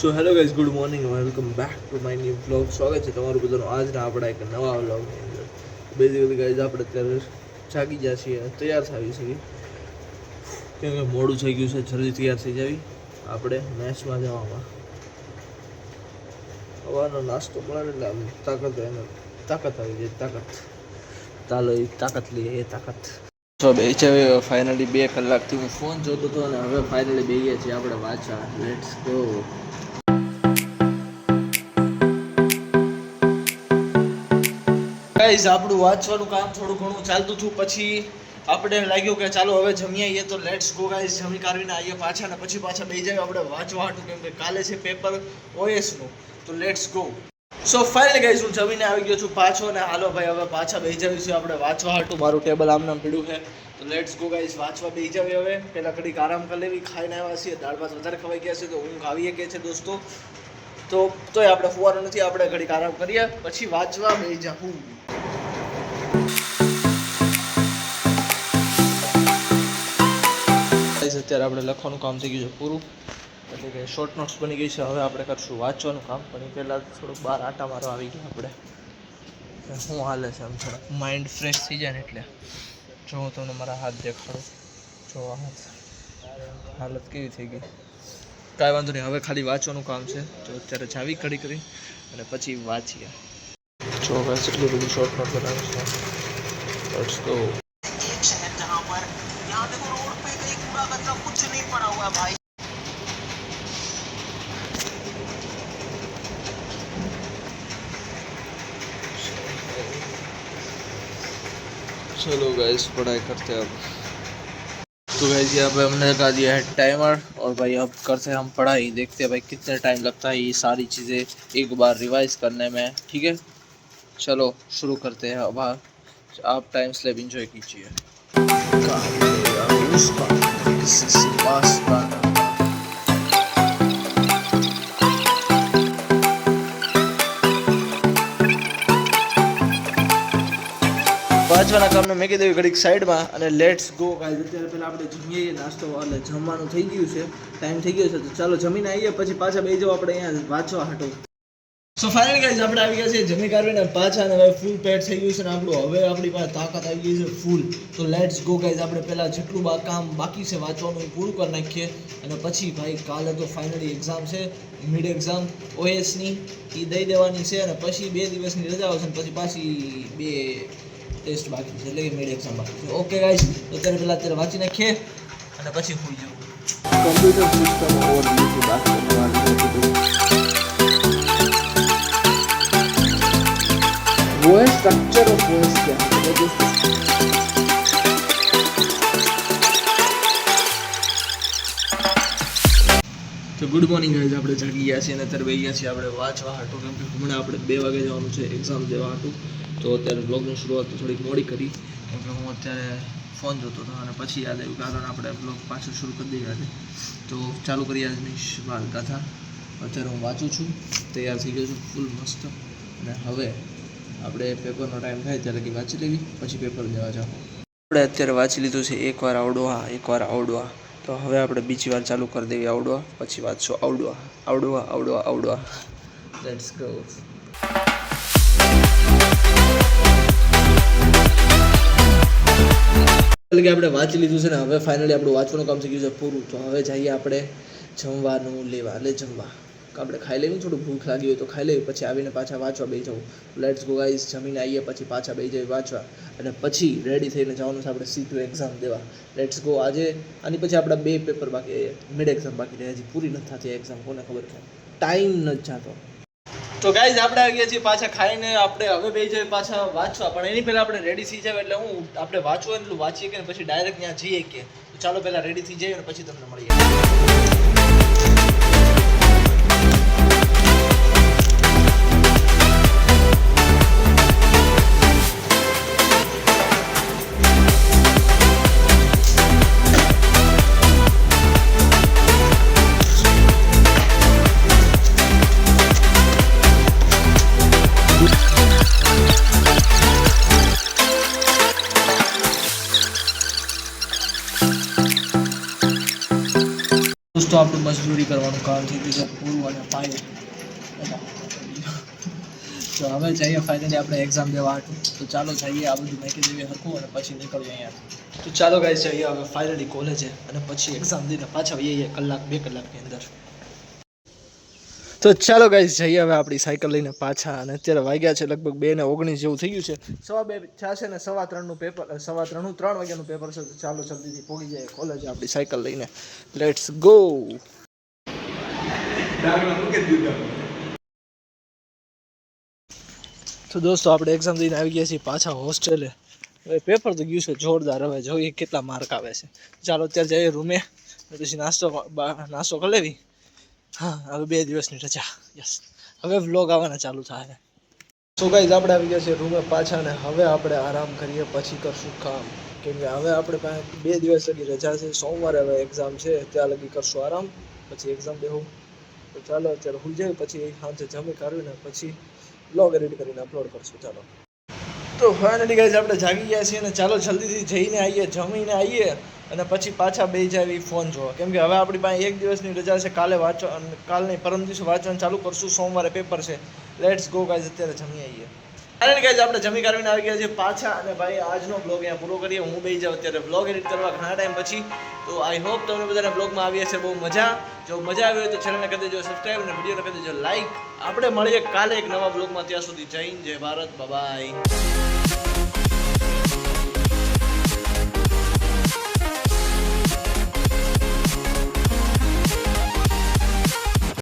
So hello guys, good morning, welcome back to my new vlog. સ્વાગત છે તમારું બધાનું આજના આપણા એક નવા વ્લોગની અંદર. બેઝિકલી ગાઈઝ આપણે અત્યારે જાગી ગયા છીએ, તૈયાર થઈ છીએ કેમ કે મોડું થઈ ગયું છે. જલ્દી તૈયાર થઈ જાવી આપણે મેચમાં જવામાં. સવારનો નાસ્તો મળે એટલે આમ તાકાત આવી જાય. ચાલો એ તાકાત લઈએ, એ તાકાત. તો બે છે ફાઇનલી 2 કલાકથી હું ફોન જોતો હતો અને હવે ફાઇનલી બેહીએ છીએ આપણે વાંચવા. Let's go. ગાઈઝ આપણું વાંચવાનું કામ થોડું ઘણું ચાલતું હતું, પછી આપણે લાગ્યું કે ચાલો હવે જમી આવીએ. તો લેટ્સ ગો ગાઈઝ, જમી કાઢીને આવીએ પાછા ને પછી બેસી જાય આપણે વાંચવા હાટું, કેમ કે કાલે છે પેપર ઓએસનું. તો let's go. So finally guys હું જમીને આવી ગયો છું પાછો ને હાલો ભાઈ હવે પાછા બેસી જઈશું આપણે વાંચવા હાટું. મારું ટેબલ આમ પડ્યું છે. તો લેટ્સ ગો ગાઈઝ, વાંચવા બેસી જાવી. હવે પહેલાં ઘડીક આરામ કરી લેવી. ખાઈને આવ્યા છીએ, દાળ ભાત વધારે ખવાઈ ગયા છે તો ઊંઘ આવીએ કે છે દોસ્તો. તોય આપણે ફુવાનું નથી, આપણે ઘડીક આરામ કરીએ પછી વાંચવા બેસી જાઉં. અત્યારે આપણે લખવાનું કામ થઈ ગયું છે પૂરું, એટલે કે શોર્ટ નોટ્સ બની ગઈ છે. હવે આપણે કરશું વાંચવાનું કામ, પણ એ પહેલાં થોડુંક બહાર આટા મારવા આવી ગયા આપણે. શું હાલે છે આમ થોડા માઇન્ડ ફ્રેશ થઈ જાય ને એટલે. જો હું તમને મારા હાથ દેખાડું, જો હાથ હાલત કેવી થઈ ગઈ. કાંઈ વાંધો નહીં, હવે ખાલી વાંચવાનું કામ છે. તો અત્યારે જાવી કડી કરી અને પછી વાંચીએ. જો હવે એટલી બધી શોર્ટ નોટ બનાવી છે. Let's go. कुछ नहीं पड़ा हुआ भाई. चलो गाइस पढ़ाई करते हैं अब. तो गाइस यहाँ पे हमने लगा दिया है टाइमर और भाई अब करते हैं हम पढ़ाई. देखते हैं भाई कितने टाइम लगता है ये सारी चीज़ें एक बार रिवाइज करने में. ठीक है, चलो शुरू करते हैं. अब आप टाइम स्लैब एंजॉय कीजिए. વાંચવાના કામને મેં કીધું ઘડીક સાઈડમાં અને લેટ્સ ગો ગાઈઝ. અત્યારે પહેલાં આપણે જમીએ, નાસ્તો એટલે જમવાનું થઈ ગયું છે, ટાઈમ થઈ ગયો છે. તો ચાલો જમીને આવીએ પછી પાછા બેસી જાઓ આપણે અહીંયા વાંચવા હાટું. સો ફાઇનલી ગાઈઝ આપણે આવી ગયા છીએ જમી કાઢીને પાછા, અને હવે ફૂલ પેટ થઈ ગયું છે ને આપણું. હવે આપણી પાસે તાકાત આવી ગઈ છે ફૂલ. તો લેટ્સ ગો ગાઈઝ, આપણે પહેલાં જેટલું કામ બાકી છે વાંચવાનું એ પૂરું કરી નાખીએ. અને પછી ભાઈ કાલે તો ફાઇનલી એક્ઝામ છે, મિડ એક્ઝામ ઓએસની, એ દઈ દેવાની છે. અને પછી 2 દિવસની રજા આવશે ને પછી પાછી 2 ટેસ્ટ બાકી છે, એટલે કે મિડ એક્ઝામ બાકી છે. ઓકે ગાઈઝ, તો અત્યારે વાંચી નાખીએ અને પછી હોઈ જાઉં. કમ્પ્યુટર સિસ્ટમ ઓવરવ્યુ की बात करने वाले हैं. वो है स्ट्रक्चर ऑफ वॉइस. क्या તો ગુડ મોર્નિંગ ગાઈઝ, આપણે જાગી ગયા છીએ અને અત્યારે બેસી ગયા છીએ આપણે વાંચવા હાટું, કેમ કે હમણાં આપણે 2 વાગે જવાનું છે એક્ઝામ દેવા હાટું. તો અત્યારે બ્લોગની શરૂઆત થોડીક મોડી કરી, કેમ કે હું અત્યારે ફોન જોતો હતો અને પછી યાદ આવ્યું કારણ આપણે બ્લોગ પાછું શરૂ કરી દઈએ આજે. તો ચાલુ કરીએ આજની વાર્તાકથા. અત્યારે હું વાંચું છું, તૈયાર થઈ ગયો છું ફૂલ મસ્ત. અને હવે આપણે પેપરનો ટાઈમ થાય ત્યારે કે વાંચી લેવી, પછી પેપર દેવા જાઓ. આપણે અત્યારે વાંચી લીધું છે એકવાર આવડવા. તો હવે આપણે બીજી વાર ચાલુ કરી દેવી આવડવા, પછી વાંચશો આવડવા. Let's go. એટલે કે આપણે વાંચી લીધું છે ને હવે ફાઇનલી આપણું વાંચવાનું કામ થઈ ગયું છે પૂરું. તો હવે જઈએ આપણે જમવાનું લેવા. જમવા આપણે ખાઈ લેવી, થોડું ભૂખ લાગી હોય તો ખાઈ લેવી, પછી આવીને પાછા વાંચવા બેસી જવું. લેટ્સ ગો ગાઈઝ, જમીને આવીએ પછી પાછા બેસી જઈએ વાંચવા, અને પછી રેડી થઈને જવાનું છે આપણે સીધું એક્ઝામ દેવા. Let's go. આજે આની પછી આપણા 2 પેપર બાકી, મિડ એક્ઝામ બાકી રહે, હજી પૂરી નથી થતી એક્ઝામ. કોને ખબર કે ટાઈમ નથી જતો. તો ગાઈઝ આપણે આવી ગયા છીએ પાછા ખાઈને. આપણે હવે બેસી જઈએ પાછા વાંચવા, પણ એની પહેલાં આપણે રેડી થઈ જાય એટલે આપણે વાંચવું એટલું વાંચીએ કે પછી ડાયરેક્ટ ત્યાં જઈએ કે. તો ચાલો પહેલાં રેડી થઈ જઈએ અને પછી તમને મળીએ. મજૂરી કરવાનું કામ થઈ ગયું છે પૂરું અને પાયું. તો હવે જઈએ ફાઇનલી આપણે એક્ઝામ દેવા હતું. તો ચાલો જઈએ, આ બધું મેકી દેવી હરખું અને પછી નીકળીએ અહીંયાથી. તો ચાલો ગાઈસ જઈએ હવે ફાઇનલી કોલેજે અને પછી એક્ઝામ દઈને પાછા આવીએ કલાક 2 કલાકની અંદર. તો ચાલો ગાઈસ જઈએ હવે આપણી સાયકલ લઈને પાછા. અને અત્યારે વાગ્યા છે લગભગ 2:19 જેવું થઈ ગયું છે. 2:15 થયા છે ને 3:15નું પેપર, 3:15 3 વાગ્યાનું પેપર છે. તો ચાલો જલ્દીથી પહોંચી જાય કોલેજે આપણી સાયકલ લઈને. Let's go. તો દોસ્તો આપણે એક્ઝામ દઈને આવી ગયા છીએ પાછા હોસ્ટેલે. હવે પેપર તો ગયું છે જોરદાર. હવે જોઈએ કેટલા માર્ક આવે છે. ચાલો અત્યારે જઈએ રૂમે, પછી નાસ્તો કરી લેવી. હા, હવે 2 દિવસની રજા. યસ, હવે વ્લોગ આવવાના ચાલુ થાય. સો ગાઈઝ આપણે આવી ગયા છે રૂમે પાછા ને હવે આપણે આરામ કરીએ, પછી કરશું કામ. કેમ કે હવે આપણે પાસે 2 દિવસ લગી રજા છે. સોમવારે હવે એક્ઝામ છે, ત્યાં લગી કરશું આરામ, પછી એક્ઝામ દેવું. તો ચાલો અત્યારે હોઈ જાય, પછી સાંજે જમી કાઢીને પછી વ્લોગ એડિટ કરીને અપલોડ કરશું. ચાલો તો ફાઇનલી ગાઈઝ આપણે જાગી ગયા છીએ અને ચાલો જલ્દીથી જઈને આવીએ, જમીને આવીએ અને પછી પાછા બેસી જાવી ફોન જોવા. કેમ કે હવે આપણી પાસે 1 દિવસની રજા છે. કાલે કાલ નહીં પરમ દિવસે વાંચવાનું ચાલુ કરશું. સોમવારે પેપર છે. લેટ્સ ગો ગાઈઝ, અત્યારે જમી આવીએ. ફાઇનલી ગાઈઝ આપણે જમી કાઢીને આવી ગયા છીએ પાછા. અને ભાઈ આજનો બ્લોગ અહીંયા પૂરો કરીએ. હું બેસી જાઉં અત્યારે બ્લોગ એડિટ કરવા ઘણા ટાઈમ પછી. તો આઈ હોપ તમને બધાને બ્લોગમાં આવી હશે બહુ મજા. જો મજા આવી હોય તો ચેનલને કરી દેજો સબસ્ક્રાઈબ અને વિડીયોને કરી દેજો લાઈક. આપણે મળીએ કાલે એક નવા બ્લોગમાં. ત્યાં સુધી જય હિન્દ, જય ભારત, બાય.